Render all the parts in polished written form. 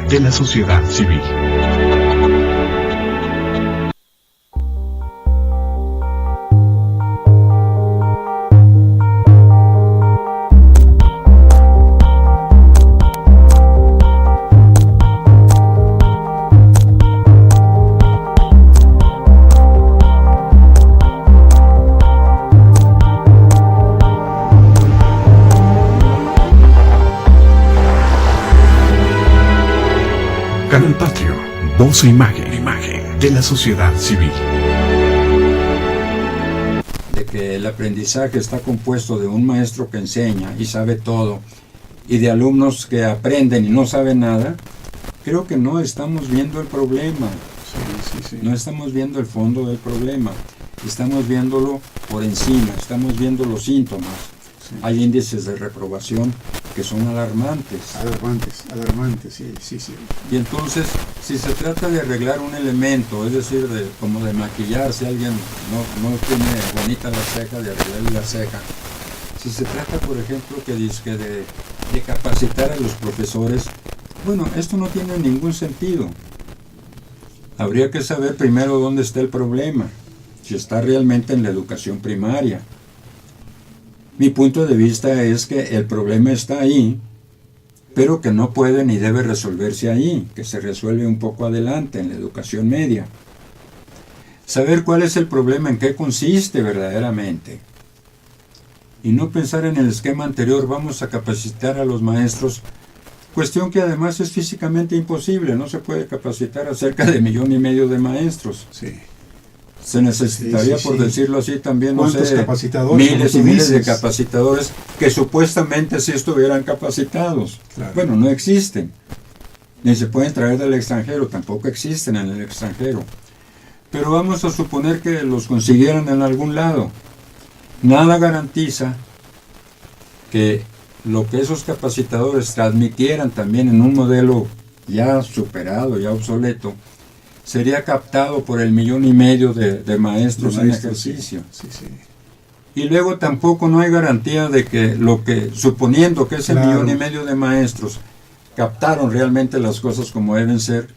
de la sociedad civil. Canal Patrio, voz e imagen de la sociedad civil. De que el aprendizaje está compuesto de un maestro que enseña y sabe todo, y de alumnos que aprenden y no saben nada, creo que no estamos viendo el problema. Sí. No estamos viendo el fondo del problema. Estamos viéndolo por encima, estamos viendo los síntomas. Sí. Hay índices de reprobación que son alarmantes. Alarmantes, sí. Y entonces, si se trata de arreglar un elemento, es decir, como de maquillar, si alguien no tiene bonita la ceja, de arreglarle la ceja. Si se trata, por ejemplo, de capacitar a los profesores, bueno, esto no tiene ningún sentido. Habría que saber primero dónde está el problema, si está realmente en la educación primaria. Mi punto de vista es que el problema está ahí, pero que no puede ni debe resolverse ahí, que se resuelve un poco adelante en la educación media. Saber cuál es el problema, en qué consiste verdaderamente. Y no pensar en el esquema anterior, vamos a capacitar a los maestros, cuestión que además es físicamente imposible, no se puede capacitar a cerca de 1,5 millones de maestros. Sí. Se necesitaría, por decirlo así, también, no sé, capacitadores, miles y miles de capacitadores que supuestamente sí estuvieran capacitados. Claro. Bueno, no existen. Ni se pueden traer del extranjero, tampoco existen en el extranjero. Pero vamos a suponer que los consiguieran en algún lado. Nada garantiza que lo que esos capacitadores transmitieran también en un modelo ya superado, ya obsoleto, sería captado por el 1,5 millones de maestros en ejercicio. Sí. Y luego tampoco no hay garantía de que suponiendo que ese 1,5 millones de maestros captaron realmente las cosas como deben ser,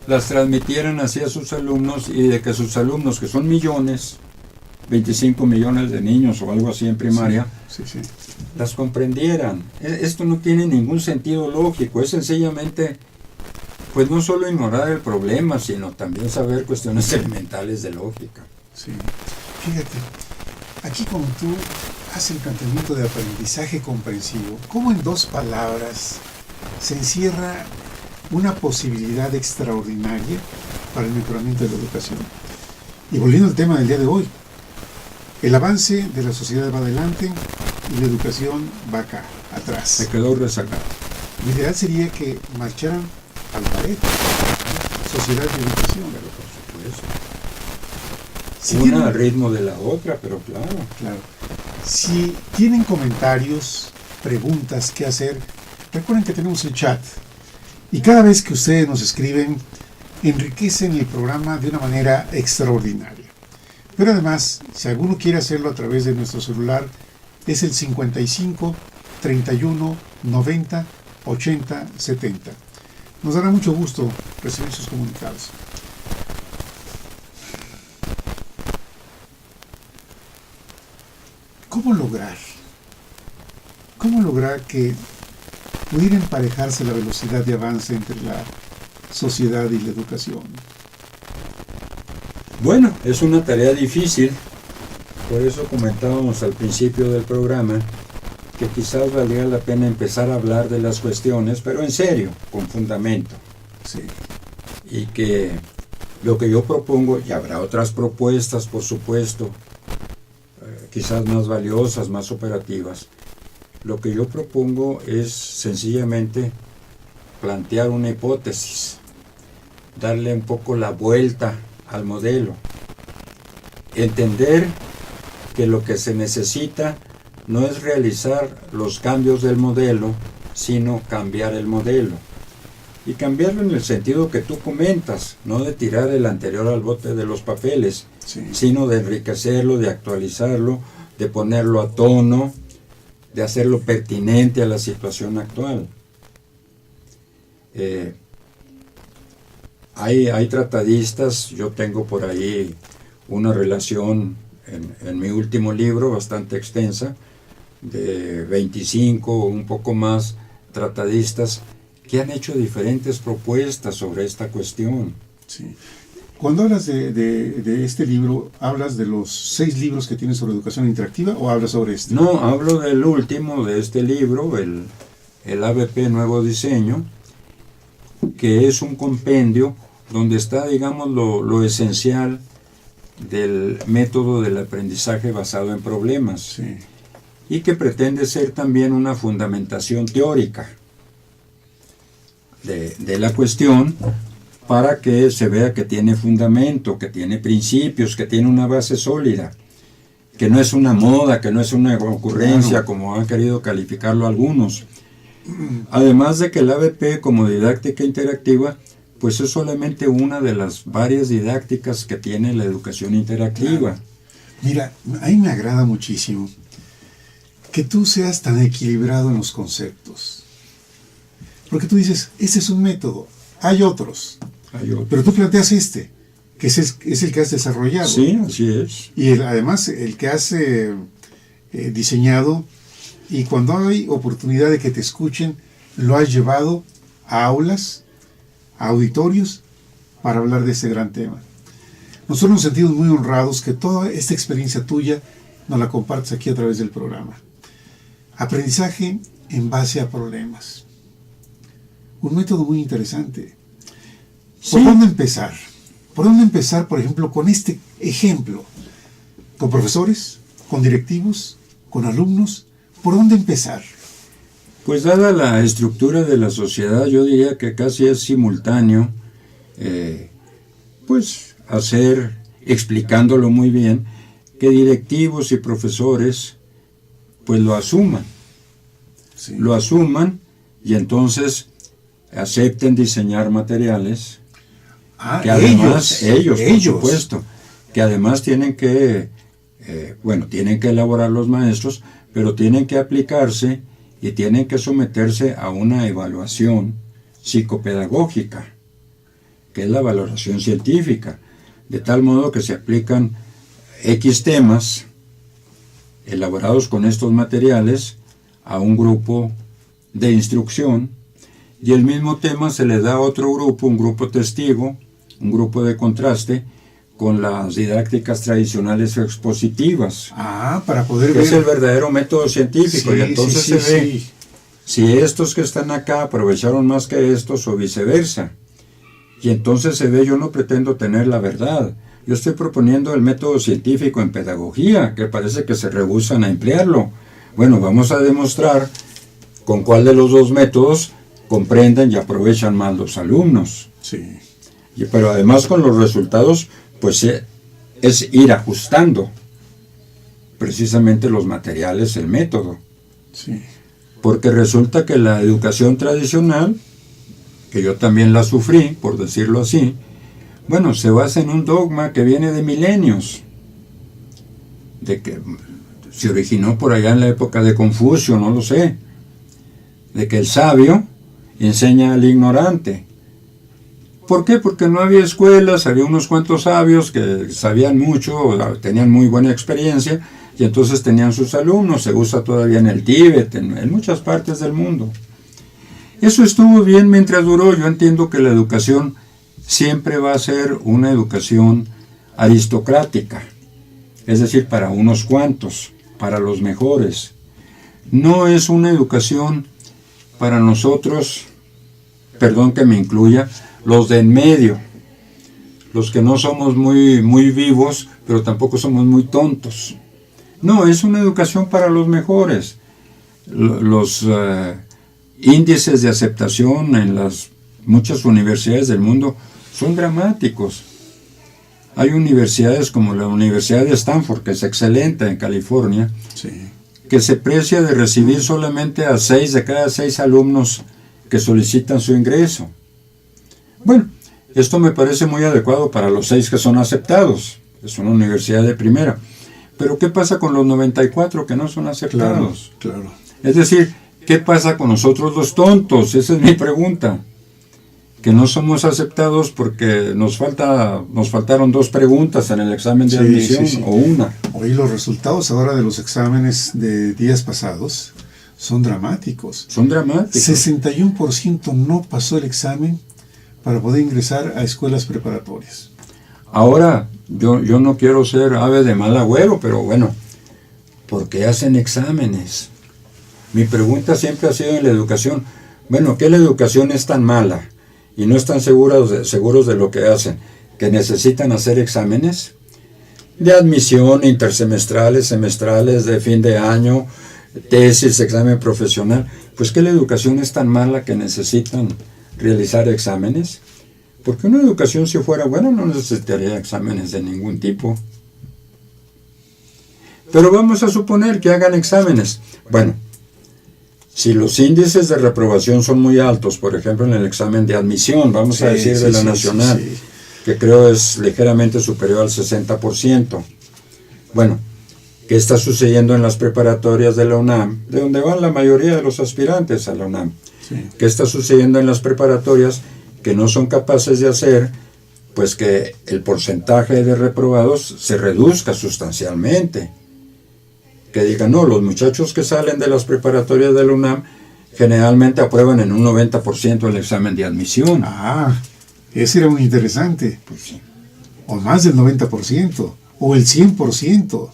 las transmitieran hacia sus alumnos y de que sus alumnos, que son millones, 25 millones de niños o algo así en primaria, Sí. las comprendieran. Esto no tiene ningún sentido lógico, es sencillamente, pues no solo ignorar el problema, sino también saber cuestiones elementales de lógica. Sí. Fíjate, aquí como tú haces el planteamiento de aprendizaje comprensivo, ¿cómo en 2 palabras se encierra una posibilidad extraordinaria para el mejoramiento de la educación? Y volviendo al tema del día de hoy, el avance de la sociedad va adelante y la educación va acá, atrás. Se quedó rezagado. Lo ideal sería que marcharan al pared, sociedad y educación. Pero por supuesto. Si Una tienen, al ritmo de la otra, pero claro. Si tienen comentarios, preguntas, qué hacer, recuerden que tenemos el chat. Y cada vez que ustedes nos escriben, enriquecen el programa de una manera extraordinaria. Pero además, si alguno quiere hacerlo a través de nuestro celular, es el 55 31 90 80 70. Nos dará mucho gusto recibir sus comunicados. ¿Cómo lograr que pudiera emparejarse la velocidad de avance entre la sociedad y la educación? Bueno, es una tarea difícil, por eso comentábamos al principio del programa que quizás valdría la pena empezar a hablar de las cuestiones, pero en serio, con fundamento. Sí. Y que lo que yo propongo, y habrá otras propuestas, por supuesto, quizás más valiosas, más operativas, lo que yo propongo es sencillamente plantear una hipótesis, darle un poco la vuelta al modelo, entender que lo que se necesita no es realizar los cambios del modelo, sino cambiar el modelo. Y cambiarlo en el sentido que tú comentas, no de tirar el anterior al bote de los papeles, Sí. sino de enriquecerlo, de actualizarlo, de ponerlo a tono, de hacerlo pertinente a la situación actual. hay tratadistas, yo tengo por ahí una relación en mi último libro bastante extensa, de 25 o un poco más tratadistas que han hecho diferentes propuestas sobre esta cuestión. Sí. Cuando hablas de este libro, ¿hablas de los 6 libros que tienes sobre educación interactiva o hablas sobre este? No, hablo del último de este libro, el ABP Nuevo Diseño, que es un compendio donde está, digamos, lo esencial del método del aprendizaje basado en problemas, Sí. y que pretende ser también una fundamentación teórica de la cuestión, para que se vea que tiene fundamento, que tiene principios, que tiene una base sólida, que no es una moda, que no es una ocurrencia, Claro. como han querido calificarlo algunos. Además de que el ABP como didáctica interactiva, pues es solamente una de las varias didácticas que tiene la educación interactiva. Mira, a mí me agrada muchísimo que tú seas tan equilibrado en los conceptos. Porque tú dices, este es un método, hay otros, Hay otro. pero tú planteas este, que es el que has desarrollado. Sí, así es. Y además el que has diseñado, y cuando hay oportunidad de que te escuchen, lo has llevado a aulas, a auditorios, para hablar de ese gran tema. Nosotros nos sentimos muy honrados que toda esta experiencia tuya nos la compartes aquí a través del programa. Aprendizaje en base a problemas. Un método muy interesante. ¿Por Sí. dónde empezar? ¿Por dónde empezar, por ejemplo, con este ejemplo? ¿Con profesores? ¿Con directivos? ¿Con alumnos? ¿Por dónde empezar? Pues dada la estructura de la sociedad, yo diría que casi es simultáneo, pues hacer, explicándolo muy bien, que directivos y profesores pues lo asuman. Sí. Lo asuman y entonces acepten diseñar materiales que además ellos, por supuesto, que además tienen que, tienen que elaborar los maestros, pero tienen que aplicarse y tienen que someterse a una evaluación psicopedagógica, que es la valoración científica, de tal modo que se aplican X temas elaborados con estos materiales a un grupo de instrucción, y el mismo tema se le da a otro grupo, un grupo testigo, un grupo de contraste, con las didácticas tradicionales o expositivas, Para poder que ver. es el verdadero método científico, Sí, y entonces sí, se ve sí. si estos que están acá aprovecharon más que estos o viceversa. Y entonces se ve, yo no pretendo tener la verdad, yo estoy proponiendo el método científico en pedagogía, que parece que se rehúsan a emplearlo. Bueno, vamos a demostrar con cuál de los dos métodos comprenden y aprovechan más los alumnos. Sí. Pero además con los resultados, pues es ir ajustando precisamente los materiales, el método. Sí. Porque resulta que la educación tradicional, que yo también la sufrí, por decirlo así, bueno, se basa en un dogma que viene de milenios, de que se originó por allá en la época de Confucio, no lo sé, de que el sabio enseña al ignorante. ¿Por qué? Porque no había escuelas, había unos cuantos sabios que sabían mucho, tenían muy buena experiencia, y entonces tenían sus alumnos. Se usa todavía en el Tíbet, en muchas partes del mundo. Eso estuvo bien mientras duró. Yo entiendo que la educación siempre va a ser una educación aristocrática, es decir, para unos cuantos, para los mejores. No es una educación para nosotros, perdón que me incluya, los de en medio, los que no somos muy vivos, pero tampoco somos muy tontos. No, es una educación para los mejores. Los índices de aceptación en las muchas universidades del mundo son dramáticos. Hay universidades como la Universidad de Stanford, que es excelente en California, Sí. que se precia de recibir solamente a 6 de cada 6 alumnos que solicitan su ingreso. Bueno, esto me parece muy adecuado para los 6 que son aceptados. Es una universidad de primera. Pero ¿qué pasa con los 94 que no son aceptados? Claro. Es decir, ¿qué pasa con nosotros los tontos? Esa es mi pregunta. que no somos aceptados porque nos faltaron 2 preguntas en el examen de admisión, o una. Hoy los resultados ahora de los exámenes de días pasados son dramáticos. Son dramáticos. 61% no pasó el examen para poder ingresar a escuelas preparatorias. Ahora, yo no quiero ser ave de mal agüero, pero bueno, ¿por qué hacen exámenes? Mi pregunta siempre ha sido en la educación, bueno, ¿qué la educación es tan mala y no están seguros de lo que hacen, que necesitan hacer exámenes de admisión, intersemestrales, semestrales, de fin de año, tesis, examen profesional? Pues que la educación es tan mala que necesitan realizar exámenes. Porque una educación, si fuera buena, no necesitaría exámenes de ningún tipo. Pero vamos a suponer que hagan exámenes. Bueno, si los índices de reprobación son muy altos, por ejemplo en el examen de admisión, vamos a decir de la nacional, que creo es ligeramente superior al 60%. Bueno, ¿qué está sucediendo en las preparatorias de la UNAM? De donde van la mayoría de los aspirantes a la UNAM. Sí. ¿Qué está sucediendo en las preparatorias que no son capaces de hacer pues que el porcentaje de reprobados se reduzca sustancialmente? Que digan, no, los muchachos que salen de las preparatorias de la UNAM generalmente aprueban en un 90% el examen de admisión. Ah, ese era muy interesante. Pues sí. O más del 90%, o el 100%.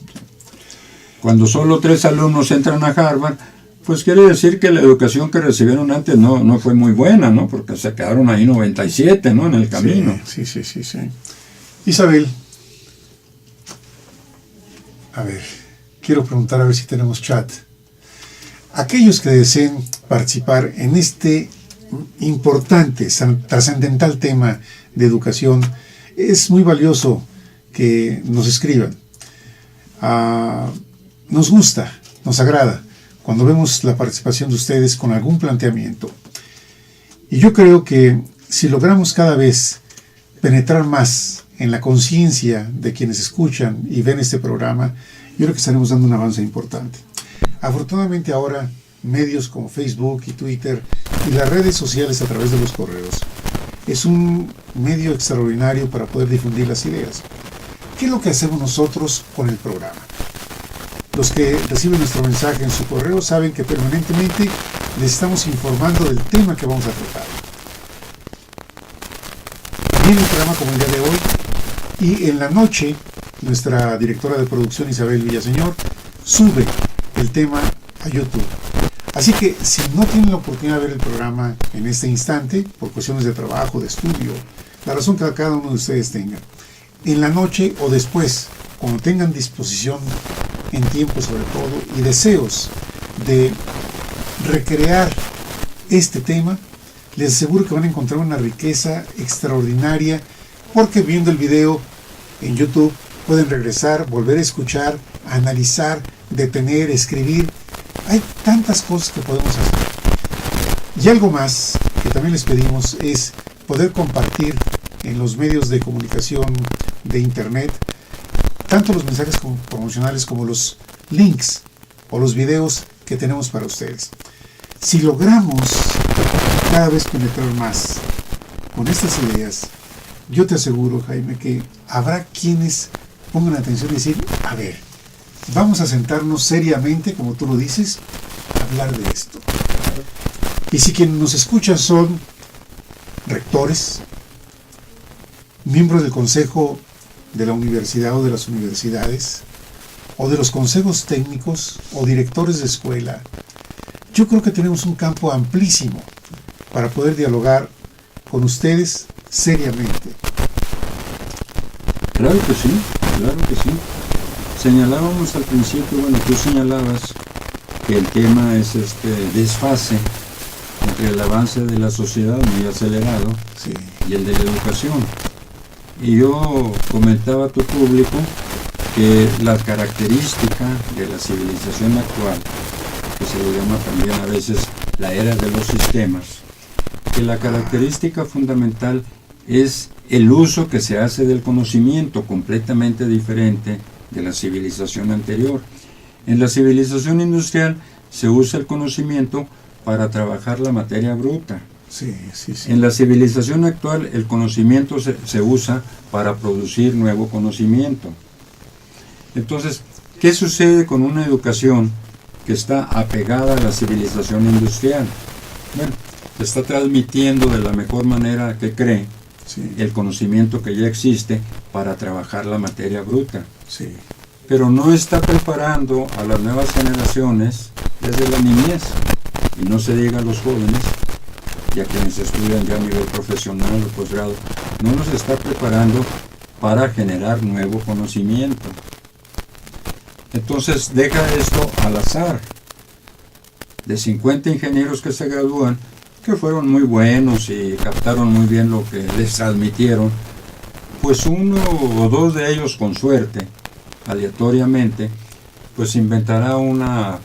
Cuando solo 3 alumnos entran a Harvard, pues quiere decir que la educación que recibieron antes no fue muy buena, ¿no? Porque se quedaron ahí 97, ¿no? En el camino. Sí. Isabel, a ver, quiero preguntar a ver si tenemos chat. Aquellos que deseen participar en este importante, trascendental tema de educación, es muy valioso que nos escriban. Nos gusta, nos agrada cuando vemos la participación de ustedes con algún planteamiento. Y yo creo que si logramos cada vez penetrar más en la conciencia de quienes escuchan y ven este programa, yo creo que estaremos dando un avance importante. Afortunadamente ahora medios como Facebook y Twitter y las redes sociales a través de los correos es un medio extraordinario para poder difundir las ideas. ¿Qué es lo que hacemos nosotros con el programa? Los que reciben nuestro mensaje en su correo saben que permanentemente les estamos informando del tema que vamos a tratar. Viene un programa como el día de hoy y en la noche nuestra directora de producción Isabel Villaseñor sube el tema a YouTube. Así que si no tienen la oportunidad de ver el programa en este instante, por cuestiones de trabajo, de estudio, la razón que cada uno de ustedes tenga, en la noche o después, cuando tengan disposición en tiempo sobre todo y deseos de recrear este tema, les aseguro que van a encontrar una riqueza extraordinaria, porque viendo el video en YouTube pueden regresar, volver a escuchar, analizar, detener, escribir. Hay tantas cosas que podemos hacer. Y algo más que también les pedimos es poder compartir en los medios de comunicación de internet tanto los mensajes promocionales como los links o los videos que tenemos para ustedes. Si logramos cada vez penetrar más con estas ideas, yo te aseguro, Jaime, que habrá quienes pongan atención y decir, a ver, vamos a sentarnos seriamente, como tú lo dices, a hablar de esto. Y si quienes nos escuchan son rectores, miembros del consejo de la universidad o de las universidades, o de los consejos técnicos o directores de escuela, yo creo que tenemos un campo amplísimo para poder dialogar con ustedes seriamente. Claro que sí, claro que sí. Señalábamos al principio, bueno, tú señalabas que el tema es este desfase entre el avance de la sociedad muy acelerado Sí. y el de la educación. Y yo comentaba a tu público que la característica de la civilización actual, que se le llama también a veces la era de los sistemas, que la característica fundamental es el uso que se hace del conocimiento, completamente diferente de la civilización anterior. En la civilización industrial se usa el conocimiento para trabajar la materia bruta, Sí, sí, sí. En la civilización actual el conocimiento se usa para producir nuevo conocimiento. Entonces, ¿qué sucede con una educación que está apegada a la civilización industrial? Bueno, se está transmitiendo de la mejor manera que cree Sí, el conocimiento que ya existe para trabajar la materia bruta, sí, pero no está preparando a las nuevas generaciones desde la niñez, y no se diga a los jóvenes, ya quienes estudian ya a nivel profesional o posgrado, no los está preparando para generar nuevo conocimiento. Entonces deja esto al azar. De 50 ingenieros que se gradúan, que fueron muy buenos y captaron muy bien lo que les transmitieron, pues uno o dos de ellos, con suerte, aleatoriamente, pues inventará una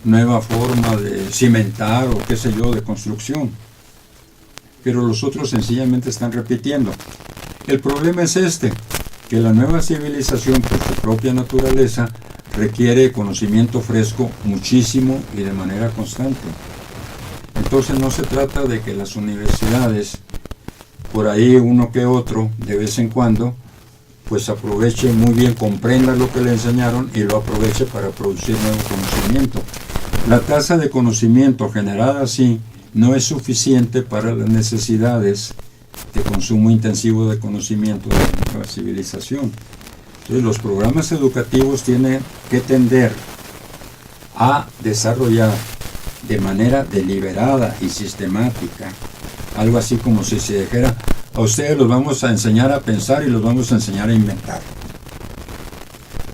nueva forma de cimentar o qué sé yo, de construcción. Pero los otros sencillamente están repitiendo. El problema es este, que la nueva civilización, por su propia naturaleza, requiere conocimiento fresco muchísimo y de manera constante. Entonces no se trata de que las universidades, por ahí uno que otro, de vez en cuando, pues aproveche muy bien, comprenda lo que le enseñaron y lo aproveche para producir nuevo conocimiento. La tasa de conocimiento generada así no es suficiente para las necesidades de consumo intensivo de conocimiento de la nueva civilización. Entonces los programas educativos tienen que tender a desarrollar de manera deliberada y sistemática, algo así como si se dijera, a ustedes los vamos a enseñar a pensar y los vamos a enseñar a inventar.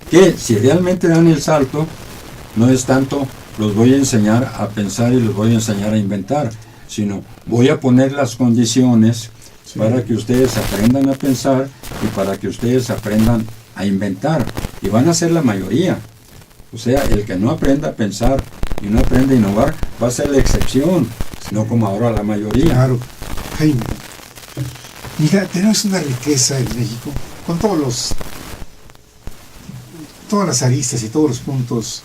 Que si realmente dan el salto, no es tanto los voy a enseñar a pensar y los voy a enseñar a inventar, sino voy a poner las condiciones para que ustedes aprendan a pensar y para que ustedes aprendan a inventar, y van a ser la mayoría. O sea, el que no aprenda a pensar y no aprenda a innovar va a ser la excepción, no como ahora la mayoría. claro. Jaime, mira, tenemos una riqueza en México con todas las aristas y todos los puntos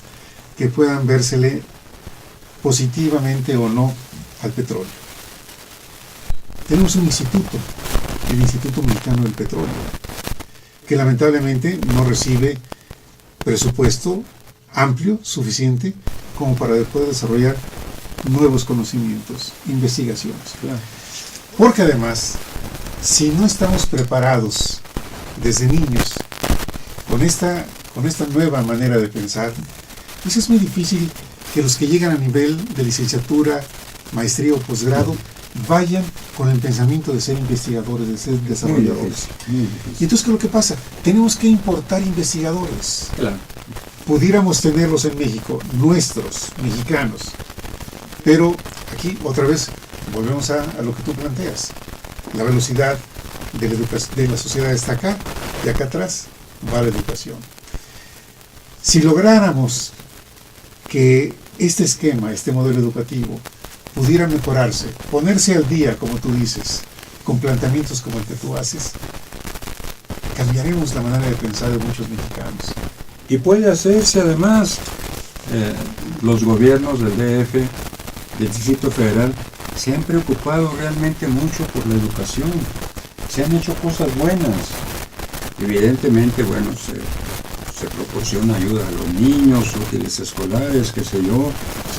que puedan vérsele positivamente o no al petróleo. Tenemos un instituto, el Instituto Mexicano del Petróleo, que lamentablemente no recibe presupuesto amplio, suficiente, como para poder desarrollar nuevos conocimientos, investigaciones. Claro. Porque además, si no estamos preparados desde niños con esta nueva manera de pensar, pues es muy difícil que los que llegan a nivel de licenciatura, maestría o posgrado vayan con el pensamiento de ser investigadores, de ser desarrolladores. Muy difícil. Y entonces, ¿qué es lo que pasa? Tenemos que importar investigadores. Claro. Pudiéramos tenerlos en México, nuestros, mexicanos. Pero aquí, otra vez, volvemos a lo que tú planteas. La velocidad de la sociedad está acá, y acá atrás va la educación. Si lográramos que este esquema, este modelo educativo, pudiera mejorarse, ponerse al día, como tú dices, con planteamientos como el que tú haces, cambiaremos la manera de pensar de muchos mexicanos. Y puede hacerse además, los gobiernos del DF, del Distrito Federal, se han preocupado realmente mucho por la educación. Se han hecho cosas buenas. Evidentemente, bueno, se proporciona ayuda a los niños, útiles escolares, qué sé yo,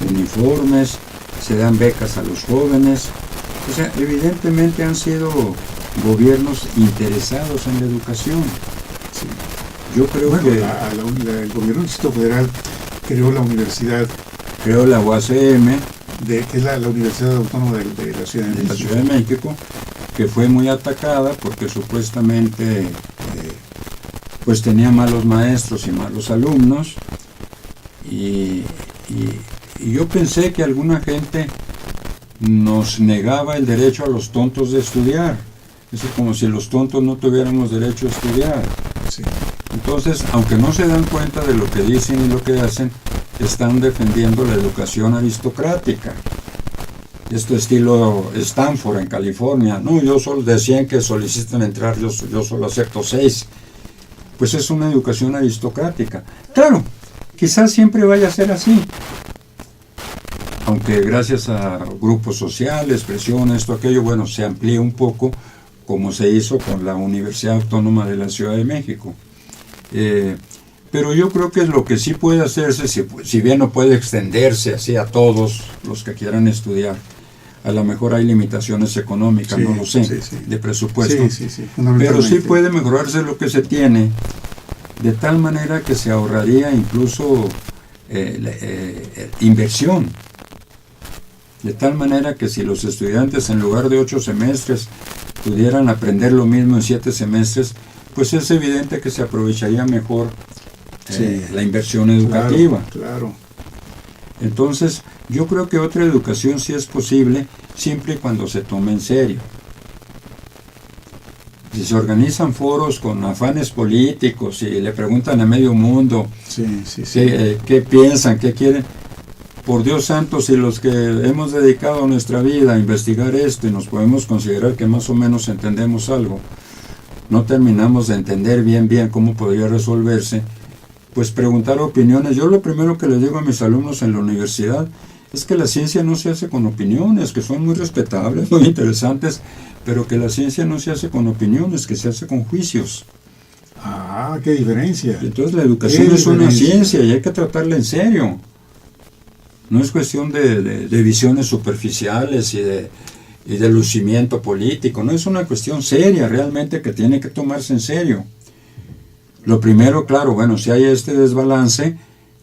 uniformes, se dan becas a los jóvenes. O sea, evidentemente han sido gobiernos interesados en la educación. Sí. Yo creo Bueno, que el gobierno del Distrito Federal creó la universidad, creo la UACM que es la Universidad Autónoma de la Ciudad de de la México. Ciudad de México, que fue muy atacada porque supuestamente pues tenía malos maestros y malos alumnos, y yo pensé que alguna gente nos negaba el derecho a los tontos de estudiar. Es como si los tontos no tuviéramos derecho a estudiar. Sí. Entonces, aunque no se dan cuenta de lo que dicen y lo que hacen, están defendiendo la educación aristocrática. Esto estilo Stanford en California. No, yo solo decían que solicitan entrar, yo solo acepto 6. Pues es una educación aristocrática. Claro, quizás siempre vaya a ser así. aunque gracias a grupos sociales, presión, esto, aquello, bueno, se amplía un poco, como se hizo con la Universidad Autónoma de la Ciudad de México. Pero yo creo que lo que sí puede hacerse, si bien no puede extenderse así a todos los que quieran estudiar, a lo mejor hay limitaciones económicas, Sí, no lo sé, sí, sí. de presupuesto, Sí, pero fundamentalmente. sí puede mejorarse lo que se tiene, de tal manera que se ahorraría incluso inversión, de tal manera que si los estudiantes en lugar de 8 semestres pudieran aprender lo mismo en 7 semestres, pues es evidente que se aprovecharía mejor Sí. la inversión educativa. Claro. Entonces, yo creo que otra educación sí es posible, siempre y cuando se tome en serio. Si se organizan foros con afanes políticos y le preguntan a medio mundo Sí. qué piensan, qué quieren, por Dios santo, si los que hemos dedicado nuestra vida a investigar esto y nos podemos considerar que más o menos entendemos algo, no terminamos de entender bien cómo podría resolverse, pues preguntar opiniones. Yo lo primero que les digo a mis alumnos en la universidad es que la ciencia no se hace con opiniones, que son muy respetables, muy interesantes, pero que la ciencia no se hace con opiniones, que se hace con juicios. Ah, qué diferencia. Entonces la educación Qué es una diferencia. ciencia y hay que tratarla en serio. No es cuestión de visiones superficiales y de lucimiento político, no es una cuestión seria realmente que tiene que tomarse en serio. Lo primero, claro, bueno, si hay este desbalance,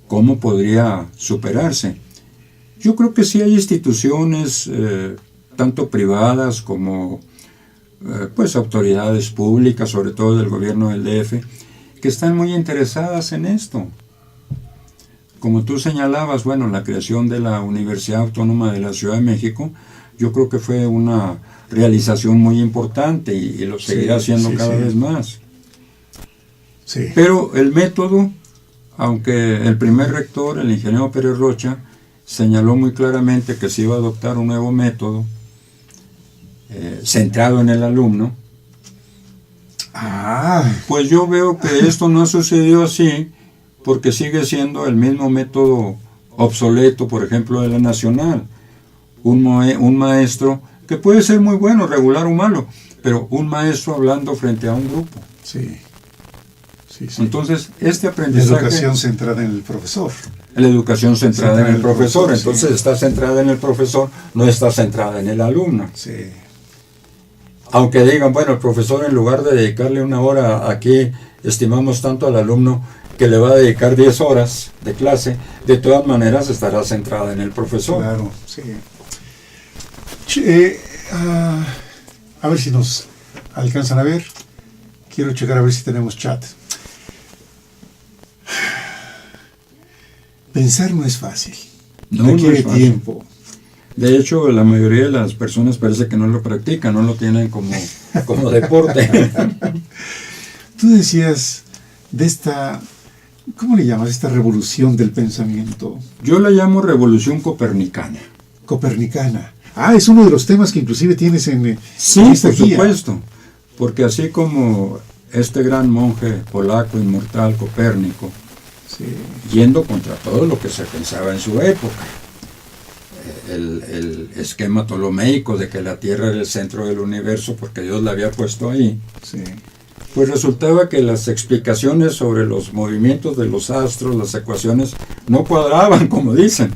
¿cómo podría superarse? Yo creo que sí hay instituciones, tanto privadas como pues autoridades públicas, sobre todo del gobierno del DF, que están muy interesadas en esto. Como tú señalabas, bueno, la creación de la Universidad Autónoma de la Ciudad de México, yo creo que fue una realización muy importante y lo seguirá haciendo cada vez más. Sí. Pero el método, aunque el primer rector, el ingeniero Pérez Rocha, señaló muy claramente que se iba a adoptar un nuevo método centrado en el alumno, pues yo veo que esto no ha sucedido así, porque sigue siendo el mismo método obsoleto, por ejemplo, de la Nacional. Un maestro que puede ser muy bueno, regular o malo, pero un maestro hablando frente a un grupo. Sí. Entonces, este La aprendizaje... educación centrada en el profesor. La educación centrada en el profesor, entonces está centrada en el profesor, no está centrada en el alumno. Sí. Aunque digan, bueno, el profesor en lugar de dedicarle 1 hora aquí, estimamos tanto al alumno que le va a dedicar 10 horas de clase, de todas maneras estará centrada en el profesor. Claro, sí. A ver si nos alcanzan a ver. Quiero checar a ver si tenemos chat. Pensar no es fácil. No Requiere es fácil. tiempo. De hecho, la mayoría de las personas parece que no lo practican, no lo tienen como deporte. Tú decías de esta, ¿cómo le llamas? Esta revolución del pensamiento Yo la llamo revolución copernicana. copernicana. Es uno de los temas que inclusive tienes en Sí, esta por guía. supuesto, porque así como este gran monje polaco inmortal Copérnico, Sí. yendo contra todo lo que se pensaba en su época, el esquema ptolomeico de que la Tierra era el centro del universo porque Dios la había puesto ahí, Sí. pues resultaba que las explicaciones sobre los movimientos de los astros, las ecuaciones, no cuadraban, como dicen.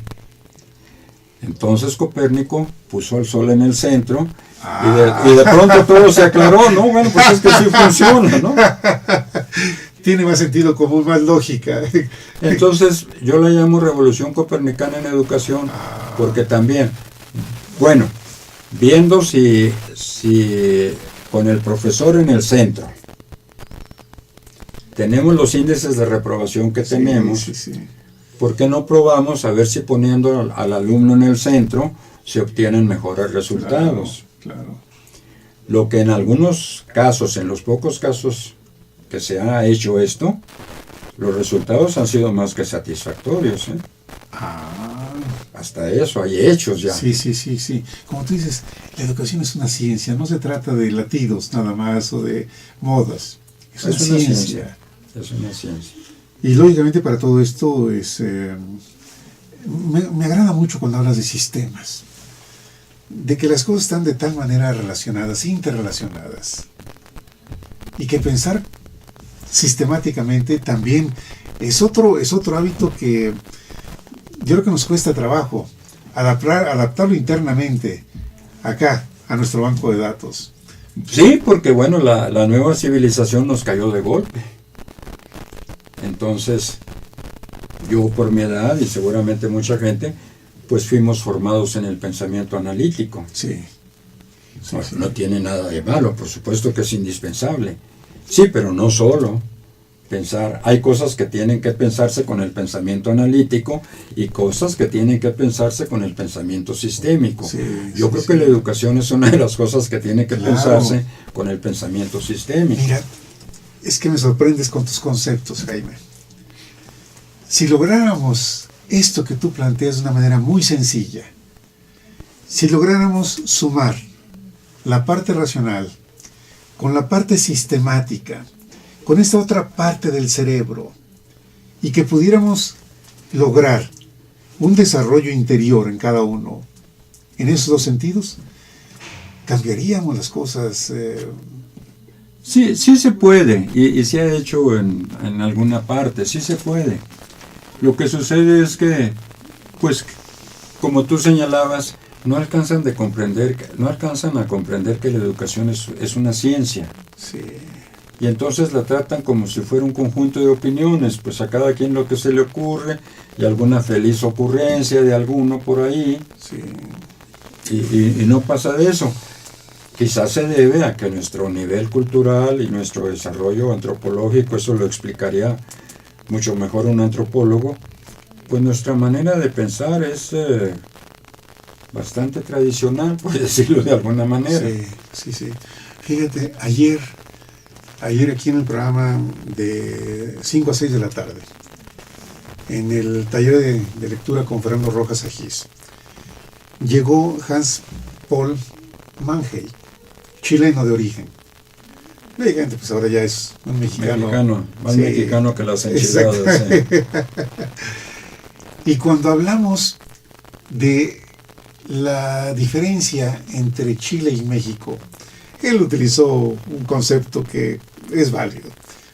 Entonces Copérnico puso al Sol en el centro y de pronto todo se aclaró, ¿no? Bueno, pues es que sí funciona, ¿no? Tiene más sentido común, más lógica. Entonces yo la llamo revolución copernicana en educación, porque también, bueno, viendo si con el profesor en el centro tenemos los índices de reprobación que tenemos, Sí. ¿por qué no probamos a ver si poniendo al alumno en el centro se obtienen mejores resultados? Claro. Lo que en algunos casos, en los pocos casos que se ha hecho esto, los resultados han sido más que satisfactorios, ¿eh? Hasta eso, hay hechos ya. Sí. Como tú dices, la educación es una ciencia, no se trata de latidos nada más o de modas. Es una ciencia. Es una ciencia. Y lógicamente para todo esto es me agrada mucho cuando hablas de sistemas, de que las cosas están de tal manera relacionadas, interrelacionadas, y que pensar sistemáticamente también es otro hábito que yo creo que nos cuesta trabajo adaptarlo internamente acá a nuestro banco de datos. Sí, porque bueno, la nueva civilización nos cayó de golpe. Entonces, yo por mi edad y seguramente mucha gente, pues fuimos formados en el pensamiento analítico. Sí. Sí, No, sí. no tiene nada de malo, por supuesto que es indispensable. Sí, pero no solo pensar. Hay cosas que tienen que pensarse con el pensamiento analítico y cosas que tienen que pensarse con el pensamiento sistémico. Sí, Yo sí, creo sí. que la educación es una de las cosas que tiene que Claro. pensarse con el pensamiento sistémico. Mira, es que me sorprendes con tus conceptos, Jaime. Si lográramos esto que tú planteas de una manera muy sencilla, si lográramos sumar la parte racional con la parte sistemática, con esta otra parte del cerebro, y que pudiéramos lograr un desarrollo interior en cada uno, en esos dos sentidos, cambiaríamos las cosas. Sí, sí se puede, y se ha hecho en alguna parte, sí se puede. Lo que sucede es que, pues, como tú señalabas, no alcanzan a comprender que la educación es una ciencia. Sí, Y entonces la tratan como si fuera un conjunto de opiniones, pues a cada quien lo que se le ocurre, y alguna feliz ocurrencia de alguno por ahí, sí. y no pasa de eso. Quizás se debe a que nuestro nivel cultural y nuestro desarrollo antropológico, eso lo explicaría mucho mejor un antropólogo, pues nuestra manera de pensar es bastante tradicional, por decirlo de alguna manera. Sí, sí, sí. Fíjate, ayer aquí en el programa de 5 a 6 de la tarde, en el taller de lectura con Fernando Rojas Ajís, llegó Hans Paul Mangey, chileno de origen. Lógicamente, pues ahora ya es un mexicano. Más Sí, mexicano que las enchiladas. Y cuando hablamos de la diferencia entre Chile y México, él utilizó un concepto que es válido,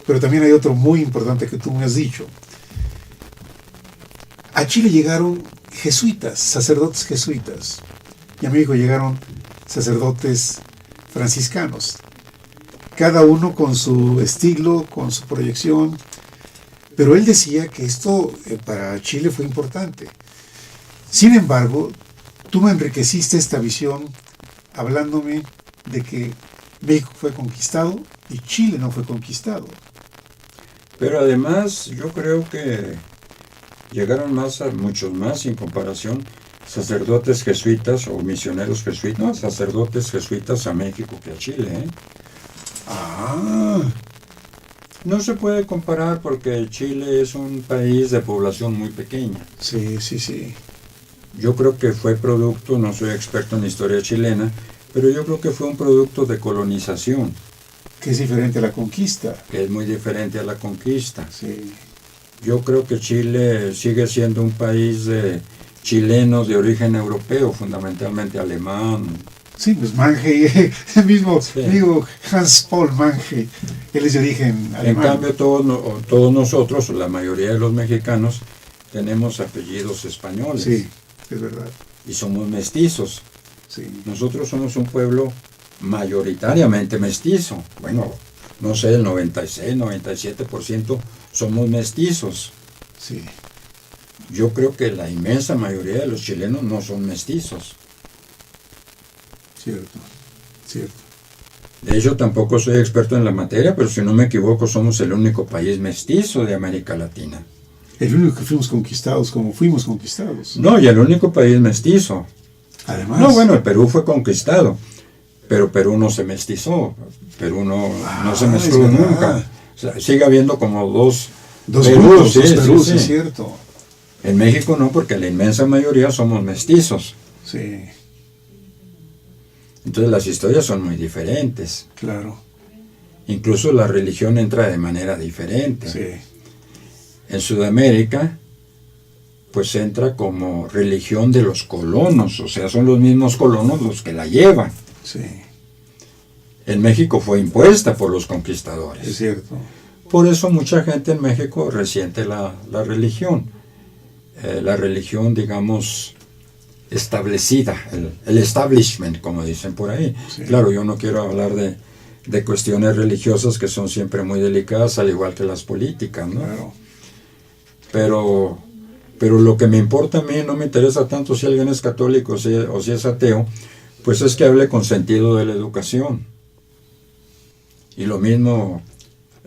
pero también hay otro muy importante que tú me has dicho. A Chile llegaron jesuitas, sacerdotes jesuitas, y a México llegaron sacerdotes franciscanos, cada uno con su estilo, con su proyección, pero él decía que esto para Chile fue importante. Sin embargo, tú me enriqueciste esta visión hablándome de que México fue conquistado y Chile no fue conquistado. Pero además yo creo que llegaron muchos más en comparación, sacerdotes jesuitas o misioneros jesuitas, no, sacerdotes jesuitas a México que a Chile, ¿eh? Ah, No se puede comparar porque Chile es un país de población muy pequeña. sí, sí, sí. Yo creo que fue producto, no soy experto en historia chilena, pero yo creo que fue un producto de colonización, Que es diferente a la conquista. que es muy diferente a la conquista. Sí, Yo creo que Chile sigue siendo un país de chilenos de origen europeo, fundamentalmente alemán. sí, pues Mangey, el mismo, Sí. digo, Hans Paul Mangey, él es de origen En alemán. cambio, todos nosotros, la mayoría de los mexicanos, tenemos apellidos españoles Sí, es verdad. y somos mestizos. Sí, Nosotros somos un pueblo mayoritariamente mestizo. Bueno, no sé, el 96, 97% somos mestizos. sí, Yo creo que la inmensa mayoría de los chilenos no son mestizos. cierto, cierto. De hecho, tampoco soy experto en la materia, pero si no me equivoco, somos el único país mestizo de América Latina. El único que fuimos conquistados como fuimos conquistados. No, y el único país mestizo. Además, No, bueno, el Perú fue conquistado, pero Perú no se mestizó. Perú no se es mezcló verdad. nunca. O sea, sigue habiendo como dos dos Perús, grupos, sí, dos sí, Perús, sí. es cierto. En México no, porque la inmensa mayoría somos mestizos. Sí, Entonces las historias son muy diferentes. claro, Incluso la religión entra de manera diferente. sí, En Sudamérica, pues entra como religión de los colonos, o sea, son los mismos colonos los que la llevan. Sí, En México fue impuesta por los conquistadores. es cierto. Por eso mucha gente en México resiente la religión. La religión, digamos, establecida, el establishment, como dicen por ahí. Sí. Claro, yo no quiero hablar de cuestiones religiosas que son siempre muy delicadas, al igual que las políticas, ¿no? Claro. Pero lo que me importa a mí, no me interesa tanto si alguien es católico o si es ateo, pues es que hable con sentido de la educación. Y lo mismo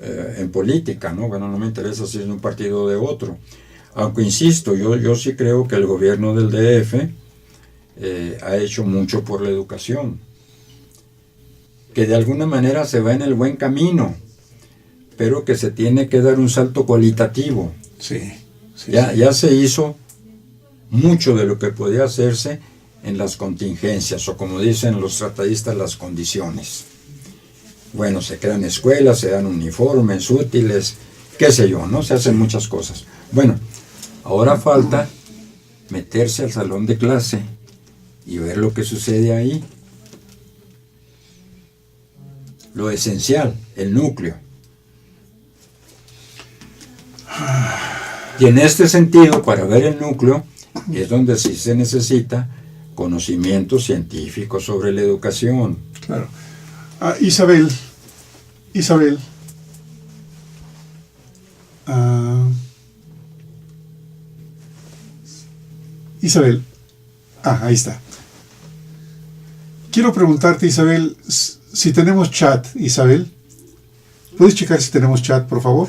en política, ¿no? Bueno, no me interesa si es de un partido o de otro. Aunque insisto, yo sí creo que el gobierno del DF ha hecho mucho por la educación, que de alguna manera se va en el buen camino, pero que se tiene que dar un salto cualitativo. Sí, sí, Ya, sí. ya se hizo mucho de lo que podía hacerse en las contingencias, o como dicen los tratadistas, las condiciones. Bueno, se crean escuelas, se dan uniformes, útiles, qué sé yo, ¿no? Se hacen muchas cosas. Bueno, ahora falta meterse al salón de clase y ver lo que sucede ahí. Lo esencial, el núcleo. Y en este sentido, para ver el núcleo, es donde sí se necesita conocimiento científico sobre la educación. Claro. Isabel. Isabel. Ahí está. Quiero preguntarte, Isabel, si tenemos chat, Isabel. ¿Puedes checar si tenemos chat, por favor?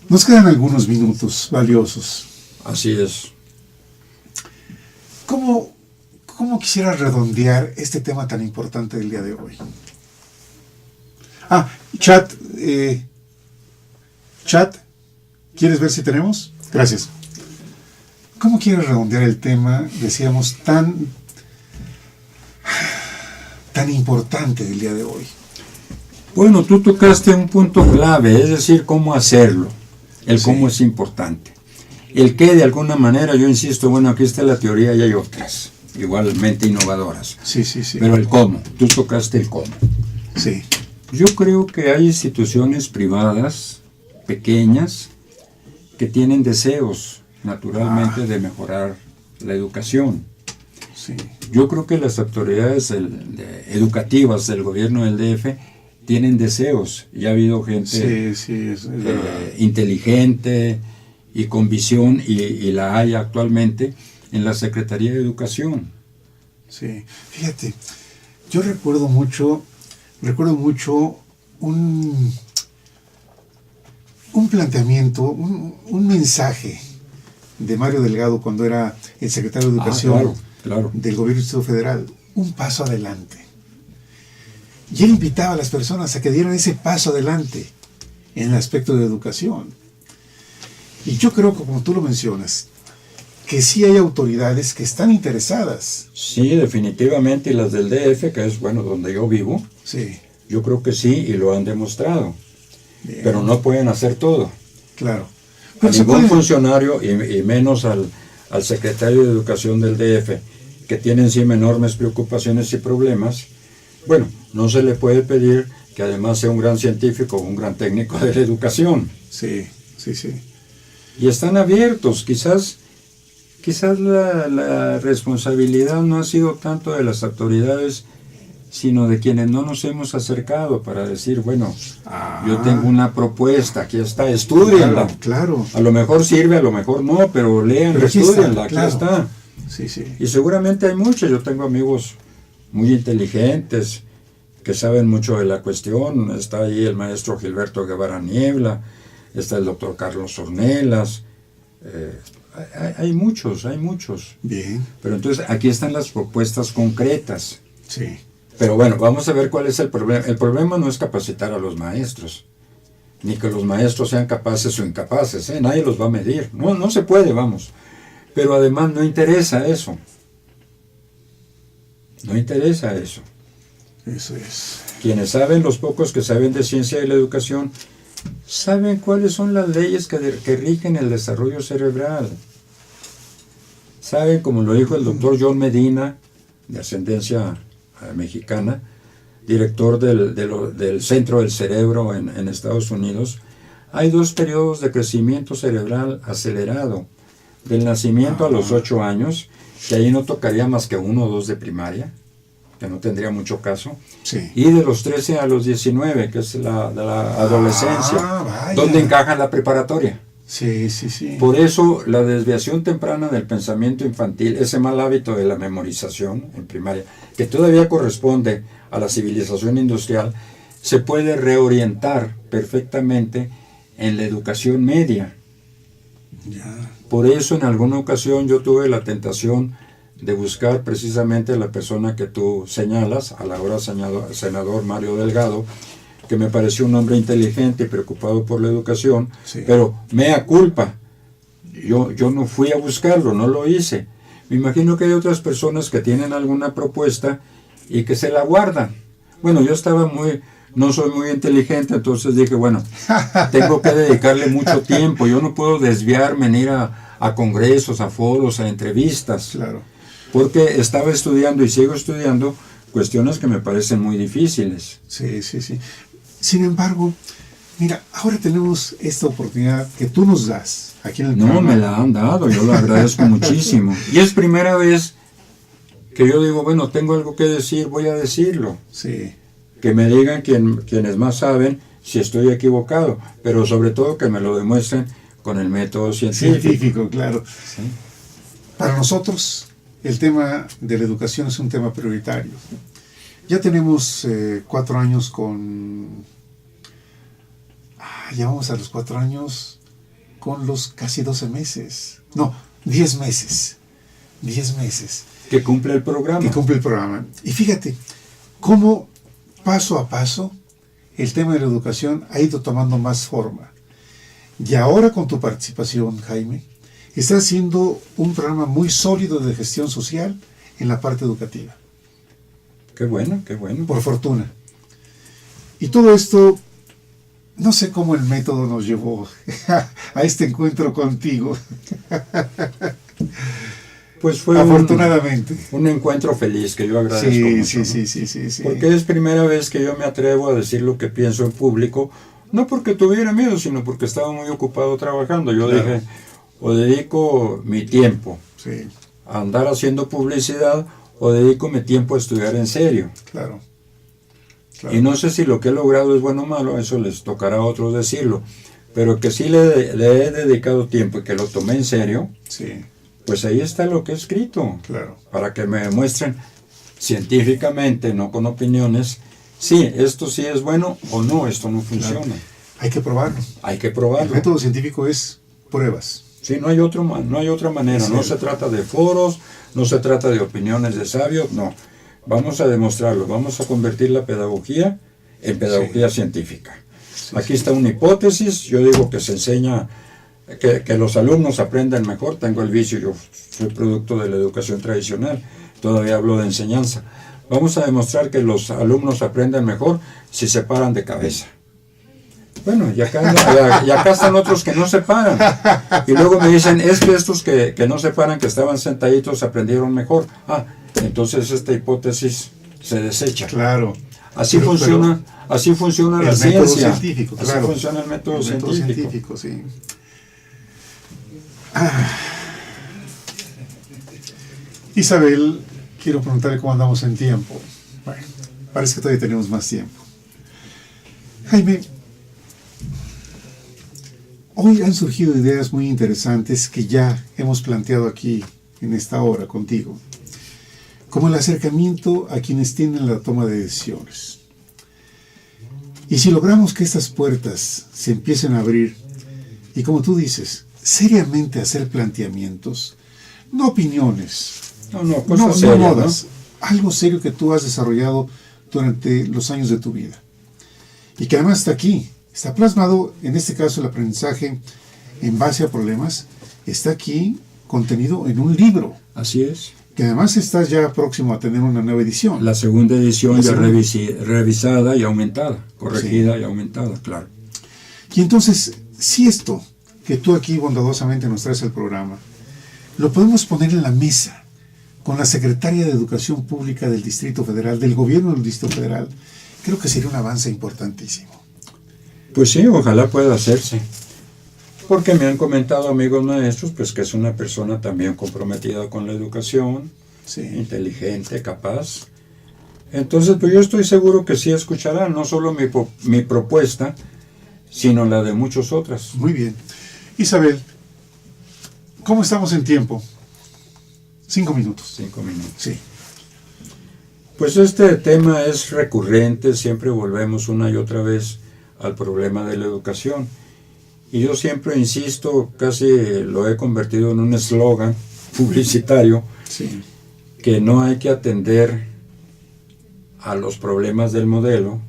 Nos quedan algunos minutos valiosos. Así es. ¿Cómo quisiera redondear este tema tan importante del día de hoy? Chat. Chat. ¿Quieres ver si tenemos? Gracias. ¿Cómo quieres redondear el tema, decíamos, tan importante del día de hoy? Bueno, tú tocaste un punto clave, es decir, cómo hacerlo. El Sí. cómo es importante. El qué, de alguna manera, yo insisto, bueno, aquí está la teoría y hay otras, igualmente innovadoras. Sí, sí, sí. Pero el cómo, tú tocaste el cómo. Sí, Yo creo que hay instituciones privadas, pequeñas, que tienen deseos, naturalmente, de mejorar la educación. sí. Yo creo que las autoridades educativas del gobierno del DF tienen deseos. Y ha habido gente Sí, sí, es verdad. inteligente y con visión, y la hay actualmente en la Secretaría de Educación. Sí. Fíjate, yo recuerdo mucho un planteamiento, un mensaje de Mario Delgado cuando era el secretario de Educación Claro. del gobierno federal, un paso adelante. Y él invitaba a las personas a que dieran ese paso adelante en el aspecto de educación. Y yo creo que, como tú lo mencionas, que sí hay autoridades que están interesadas. Sí, definitivamente, y las del DF, que es, bueno, donde yo vivo, Sí, yo creo que sí, y lo han demostrado. bien, Pero no pueden hacer todo. claro. A Pero se ningún puede- funcionario, y menos al secretario de Educación del DF, que tiene encima enormes preocupaciones y problemas, bueno, no se le puede pedir que además sea un gran científico o un gran técnico de la educación. Sí, sí, sí. Y están abiertos. Quizás la responsabilidad no ha sido tanto de las autoridades, sino de quienes no nos hemos acercado para decir, bueno, yo tengo una propuesta, aquí está, estúdienla. Claro. A lo mejor sirve, a lo mejor no, pero léanla, Pero aquí está, estúdienla, aquí claro. está. Sí, sí. Y seguramente hay muchos. Yo tengo amigos muy inteligentes que saben mucho de la cuestión. Está ahí el maestro Gilberto Guevara Niebla, está el doctor Carlos Ornelas. Hay muchos. Bien. Pero entonces aquí están las propuestas concretas. Sí. Pero bueno, vamos a ver cuál es el problema. El problema no es capacitar a los maestros, ni que los maestros sean capaces o incapaces, ¿eh? Nadie los va a medir. No se puede, vamos. Pero además no interesa eso. No interesa eso. Eso es. Quienes saben, los pocos que saben de ciencia y la educación, ¿Saben cuáles son las leyes que rigen el desarrollo cerebral? ¿Saben, como lo dijo el doctor John Medina, de ascendencia mexicana, director del Centro del Cerebro en Estados Unidos? Hay 2 periodos de crecimiento cerebral acelerado. Del nacimiento a los 8 años, que ahí no tocaría más que 1 o 2 de primaria, que no tendría mucho caso, Sí. y de los 13 a los 19, que es de la adolescencia, Vaya. donde encaja la preparatoria. Sí, sí, sí. Por eso la desviación temprana del pensamiento infantil, ese mal hábito de la memorización en primaria, que todavía corresponde a la civilización industrial, se puede reorientar perfectamente en la educación media. Ya. Por eso en alguna ocasión yo tuve la tentación de buscar precisamente a la persona que tú señalas, a la hora senador Mario Delgado, que me pareció un hombre inteligente y preocupado por la educación, Sí. pero mea culpa, yo no fui a buscarlo, no lo hice. Me imagino que hay otras personas que tienen alguna propuesta y que se la guardan. Bueno, yo no soy muy inteligente, entonces dije, bueno, tengo que dedicarle mucho tiempo, yo no puedo desviarme en ir a congresos, a foros, a entrevistas, Claro. porque estaba estudiando y sigo estudiando cuestiones que me parecen muy difíciles. Sí, sí, sí. Sin embargo, mira, ahora tenemos esta oportunidad que tú nos das aquí en el No, programa. me la han dado, yo la agradezco muchísimo. Y es primera vez que yo digo, bueno, tengo algo que decir, voy a decirlo. Sí, Que me digan quienes más saben si estoy equivocado, pero sobre todo que me lo demuestren con el método científico. científico, claro. ¿Sí? Para nosotros, el tema de la educación es un tema prioritario. Ya tenemos 4 años con... ya vamos a los 4 años con los casi 12 meses. No, 10 meses. 10 meses. Que cumple el programa. Que cumple el programa. Y fíjate cómo paso a paso el tema de la educación ha ido tomando más forma. Y ahora con tu participación, Jaime, estás haciendo un programa muy sólido de gestión social en la parte educativa. Qué bueno, qué bueno. Por fortuna. Y todo esto, no sé cómo el método nos llevó a este encuentro contigo. Pues fue afortunadamente. un encuentro feliz que yo agradezco Sí, mucho. sí, ¿no? sí. Porque es primera vez que yo me atrevo a decir lo que pienso en público, no porque tuviera miedo, sino porque estaba muy ocupado trabajando. Yo Claro. dije, o dedico mi tiempo Sí, a andar haciendo publicidad, o dedico mi tiempo a estudiar en serio. claro. Y no sé si lo que he logrado es bueno o malo, eso les tocará a otros decirlo, pero que sí le he dedicado tiempo y que lo tomé en serio, Sí, pues ahí está lo que he escrito, claro. para que me demuestren científicamente, no con opiniones, sí, esto sí es bueno o no, esto no funciona. Hay que probarlo. Hay que El probarlo. método científico es pruebas. Sí, no hay otra manera, no se trata de foros, no se trata de opiniones de sabios, no. Vamos a demostrarlo, vamos a convertir la pedagogía en pedagogía científica. Aquí está una hipótesis, yo digo que se enseña, que los alumnos aprenden mejor, tengo el vicio, yo soy producto de la educación tradicional, todavía hablo de enseñanza. Vamos a demostrar que los alumnos aprenden mejor si se paran de cabeza. Bueno, y acá están otros que no se paran. Y luego me dicen, es que estos que no se paran, que estaban sentaditos, aprendieron mejor. Entonces esta hipótesis se desecha. Claro. Así Pero funciona la el método ciencia. científico, Así claro. funciona el método científico. Sí. Isabel, quiero preguntarle cómo andamos en tiempo. Bueno, parece que todavía tenemos más tiempo. Jaime, hoy han surgido ideas muy interesantes que ya hemos planteado aquí en esta hora contigo, como el acercamiento a quienes tienen la toma de decisiones. Y si logramos que estas puertas se empiecen a abrir y, como tú dices, seriamente hacer planteamientos, no opiniones, No, no serias, modas, algo serio que tú has desarrollado durante los años de tu vida. Y que además está aquí, está plasmado, en este caso el aprendizaje en base a problemas, está aquí contenido en un libro, Así es. que además estás ya próximo a tener una nueva edición. La segunda edición La ya segunda. revisada y aumentada, corregida y aumentada, claro. Y entonces, si esto que tú aquí bondadosamente nos traes al programa, lo podemos poner en la mesa con la secretaria de Educación Pública del Distrito Federal, del gobierno del Distrito Federal, creo que sería un avance importantísimo. Pues sí, ojalá pueda hacerse. Porque me han comentado amigos maestros, pues que es una persona también comprometida con la educación, Sí. inteligente, capaz. Entonces, pues yo estoy seguro que sí escuchará no solo mi propuesta, sino la de muchas otras. Muy bien. Isabel, ¿cómo estamos en tiempo? 5 minutos. 5 minutos. Sí. Pues este tema es recurrente, siempre volvemos una y otra vez al problema de la educación. Y yo siempre insisto, casi lo he convertido en un eslogan publicitario, Sí. que no hay que atender a los problemas del modelo,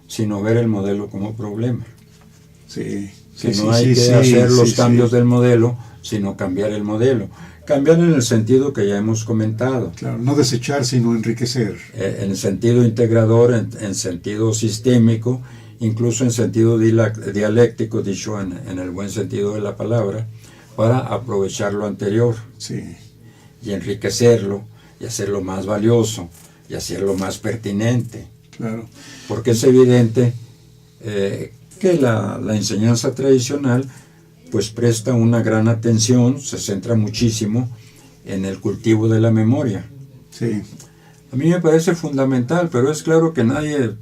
sino ver el modelo como problema. Sí. Que no hay que hacer los cambios del modelo, sino cambiar el modelo. Cambiar en el sentido que ya hemos comentado. Claro, no desechar, sino enriquecer. En el sentido integrador, en sentido sistémico, incluso en sentido dialéctico, dicho en el buen sentido de la palabra, para aprovechar lo anterior Sí. y enriquecerlo y hacerlo más valioso y hacerlo más pertinente. Claro. Porque es evidente que la enseñanza tradicional pues presta una gran atención, se centra muchísimo en el cultivo de la memoria. Sí. A mí me parece fundamental, pero es claro que nadie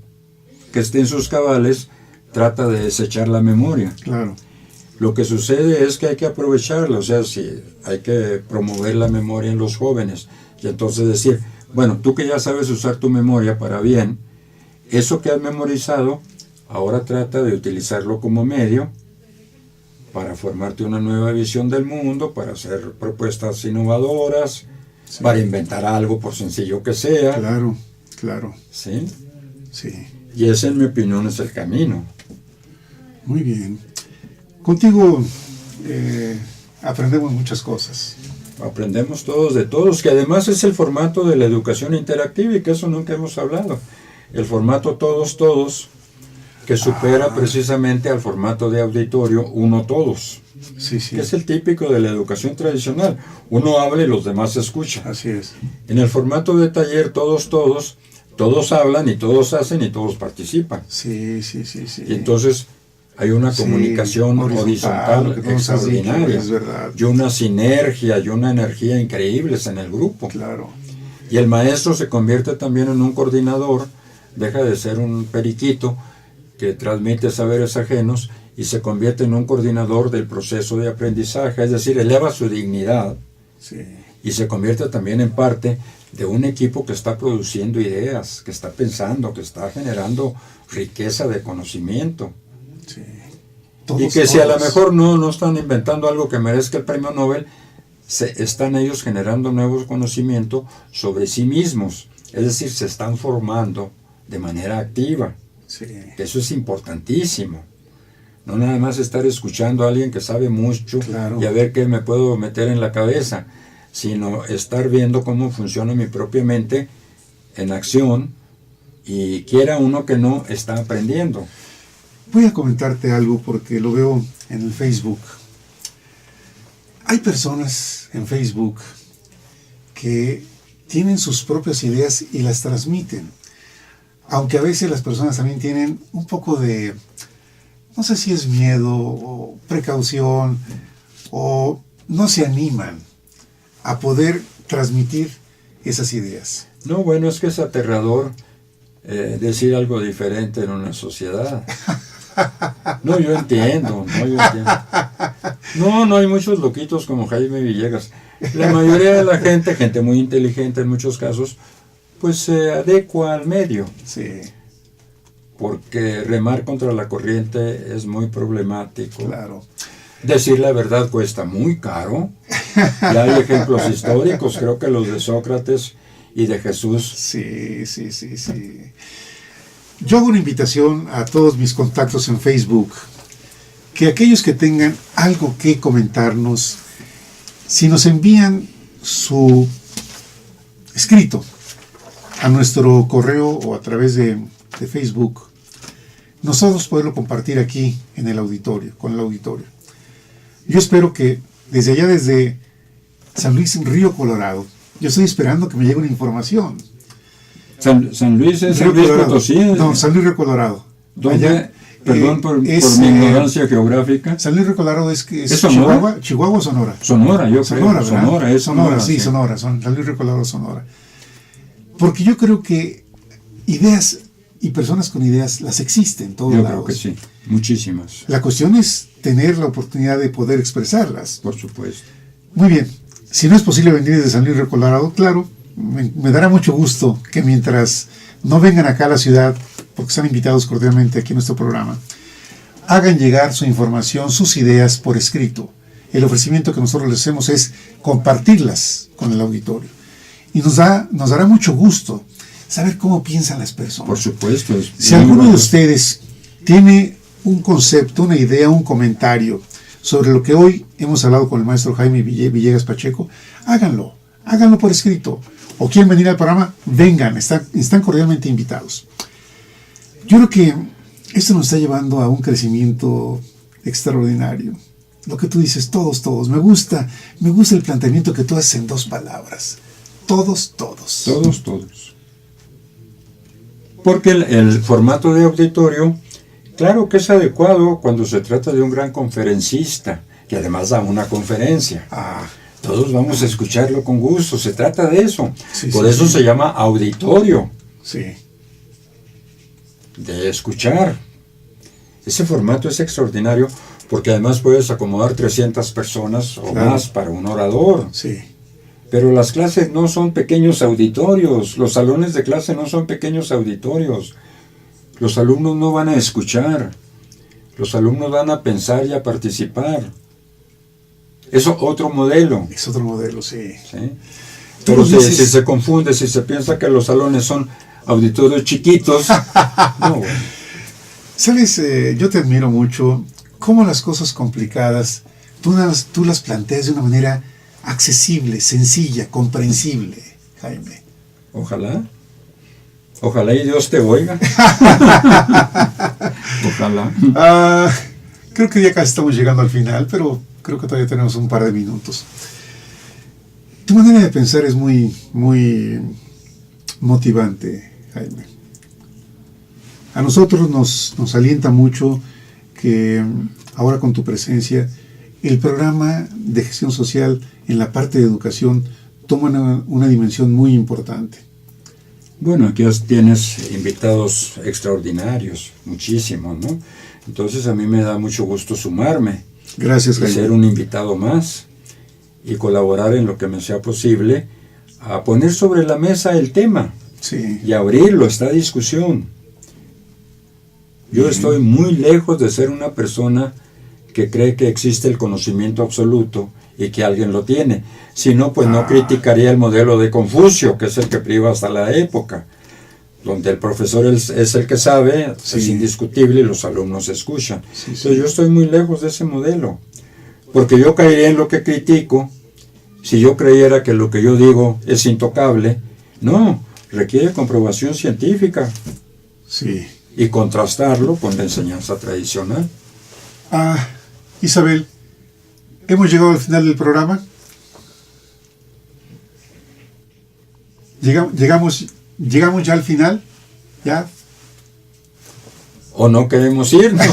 que esté en sus cabales trata de desechar la memoria. Claro. Lo que sucede es que hay que aprovecharla, o sea, si hay que promover la memoria en los jóvenes y entonces decir, bueno, tú que ya sabes usar tu memoria para bien, eso que has memorizado, ahora trata de utilizarlo como medio para formarte una nueva visión del mundo, para hacer propuestas innovadoras, Sí. para inventar algo por sencillo que sea. Claro. Claro. ¿Sí? Sí. Y ese, en mi opinión, es el camino. Muy bien. Contigo aprendemos muchas cosas. Aprendemos todos de todos, que además es el formato de la educación interactiva y que eso nunca hemos hablado. El formato todos, que supera precisamente al formato de auditorio uno todos, Sí, sí. que es el típico de la educación tradicional. Uno habla y los demás escuchan. Así es. En el formato de taller todos hablan y todos hacen y todos participan. Sí, sí, sí, sí. Y entonces hay una Sí, horizontal lo que tú nos has dicho, extraordinaria, es verdad. y una sinergia y una energía increíbles en el grupo. Claro. Y el maestro se convierte también en un coordinador, deja de ser un periquito que transmite saberes ajenos y se convierte en un coordinador del proceso de aprendizaje, es decir, eleva su dignidad Sí. y se convierte también en parte de un equipo que está produciendo ideas, que está pensando, que está generando riqueza de conocimiento. Sí. Y que si a lo mejor no están inventando algo que merezca el premio Nobel, están ellos generando nuevos conocimientos sobre sí mismos. Es decir, se están formando de manera activa. Sí. Eso es importantísimo. No nada más estar escuchando a alguien que sabe mucho Claro. y a ver qué me puedo meter en la cabeza, sino estar viendo cómo funciona mi propia mente en acción y quiera uno que no, está aprendiendo. Voy a comentarte algo porque lo veo en el Facebook. Hay personas en Facebook que tienen sus propias ideas y las transmiten. Aunque a veces las personas también tienen un poco de, no sé si es miedo o precaución, o no se animan a poder transmitir esas ideas. No, bueno, es que es aterrador decir algo diferente en una sociedad. No, yo entiendo. No hay muchos loquitos como Jaime Villegas. La mayoría de la gente muy inteligente en muchos casos, pues se adecua al medio. Sí, Porque remar contra la corriente es muy problemático. claro. Decir la verdad cuesta muy caro. Ya hay ejemplos históricos, creo que los de Sócrates y de Jesús. Sí. Yo hago una invitación a todos mis contactos en Facebook, que aquellos que tengan algo que comentarnos, si nos envían su escrito a nuestro correo o a través de Facebook, nosotros poderlo compartir aquí en el auditorio, con el auditorio. Yo espero que desde allá, desde San Luis Río Colorado, yo estoy esperando que me llegue una información. San Luis es Río San Luis Colorado. Potosí. No, San Luis Río Colorado. ¿Dónde? Allá, Perdón por es, mi ignorancia geográfica. San Luis Río Colorado es Sonora? Chihuahua o Sonora. Sonora, yo Sonora, creo. ¿verdad? Sonora, es Sonora. Sí, Sonora. San Luis Río Colorado, Sonora. Porque yo creo que ideas y personas con ideas las existen en todos Yo lados. creo que sí, muchísimas, La cuestión es tener la oportunidad de poder expresarlas. por supuesto. Muy bien. Si no es posible venir desde San Luis Río Colorado, claro, me dará mucho gusto que mientras no vengan acá a la ciudad, porque están invitados cordialmente aquí en nuestro programa, hagan llegar su información, sus ideas por escrito. El ofrecimiento que nosotros les hacemos es compartirlas con el auditorio. Y nos dará mucho gusto saber cómo piensan las personas. Por supuesto. Si alguno de ustedes tiene un concepto, una idea, un comentario sobre lo que hoy hemos hablado con el maestro Jaime Villegas Pacheco, háganlo por escrito. O quieren venir al programa, vengan, están cordialmente invitados. Yo creo que esto nos está llevando a un crecimiento extraordinario. Lo que tú dices, todos. Me gusta el planteamiento que tú haces en 2 palabras. Todos. Todos. Porque el formato de auditorio, claro que es adecuado cuando se trata de un gran conferencista, que además da una conferencia. Todos vamos a escucharlo con gusto, se trata de eso. Por eso se llama auditorio. Sí. De escuchar. Ese formato es extraordinario porque además puedes acomodar 300 personas o más para un orador. Sí. Pero las clases no son pequeños auditorios, los salones de clase no son pequeños auditorios. Los alumnos no van a escuchar, los alumnos van a pensar y a participar. Es otro modelo. Es otro modelo, sí. ¿Sí? Pero si se confunde, si se piensa que los salones son auditorios chiquitos, no, bueno. Sabes, yo te admiro mucho cómo las cosas complicadas tú las planteas de una manera accesible, sencilla, comprensible, Jaime. Ojalá y Dios te oiga. Ojalá. Creo que ya casi estamos llegando al final, pero creo que todavía tenemos un par de minutos. Tu manera de pensar es muy, muy motivante, Jaime. A nosotros nos alienta mucho que ahora con tu presencia el programa de gestión social en la parte de educación toma una dimensión muy importante. Bueno, aquí tienes invitados extraordinarios, muchísimos, ¿no? Entonces a mí me da mucho gusto sumarme. Gracias, Jaime. Ser un invitado más y colaborar en lo que me sea posible a poner sobre la mesa el tema. Sí. Y abrirlo a esta discusión. Yo estoy muy lejos de ser una persona que cree que existe el conocimiento absoluto y que alguien lo tiene. Si no, pues no criticaría el modelo de Confucio, que es el que priva hasta la época, donde el profesor es el que sabe, es indiscutible y los alumnos escuchan. Entonces yo estoy muy lejos de ese modelo, porque yo caería en lo que critico si yo creyera que lo que yo digo es intocable. No, requiere comprobación científica. Sí. Y contrastarlo con la enseñanza tradicional. Isabel, hemos llegado al final del programa. Llegamos ya al final. ¿Ya? O no queremos irnos.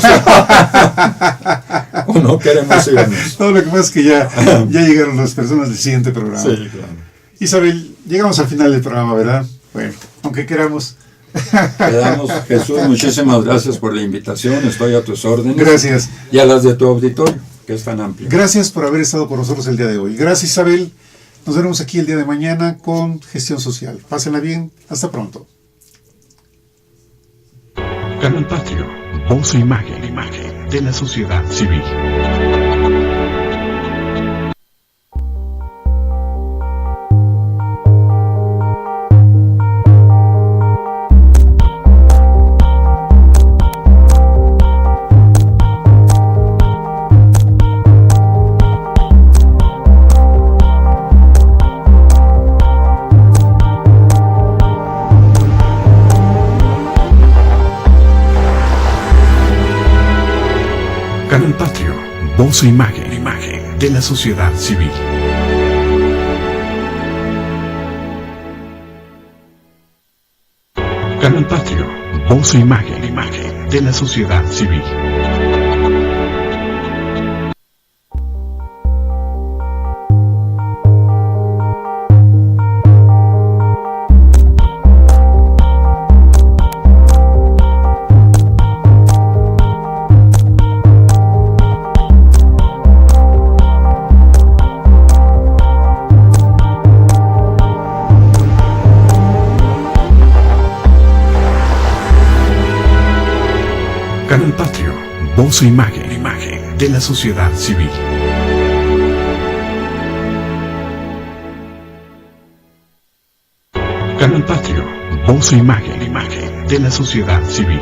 O no queremos irnos. No, lo que pasa es que ya llegaron las personas del siguiente programa. Sí, claro. Isabel, llegamos al final del programa, ¿verdad? Bueno, aunque queramos. Quedamos, Jesús, muchísimas gracias por la invitación, estoy a tus órdenes. Gracias. Y a las de tu auditorio, que es tan amplio. Gracias por haber estado con nosotros el día de hoy. Gracias, Isabel. Nos veremos aquí el día de mañana con Gestión Social. Pásenla bien. Hasta pronto. Canal Patrio, voz e imagen de la sociedad civil. Canal Patrio, voz e imagen de la sociedad civil. Canal Patrio, voz e imagen de la sociedad civil. Canal Patrio, voz e imagen de la sociedad civil. Canal Patrio, voz e imagen de la sociedad civil.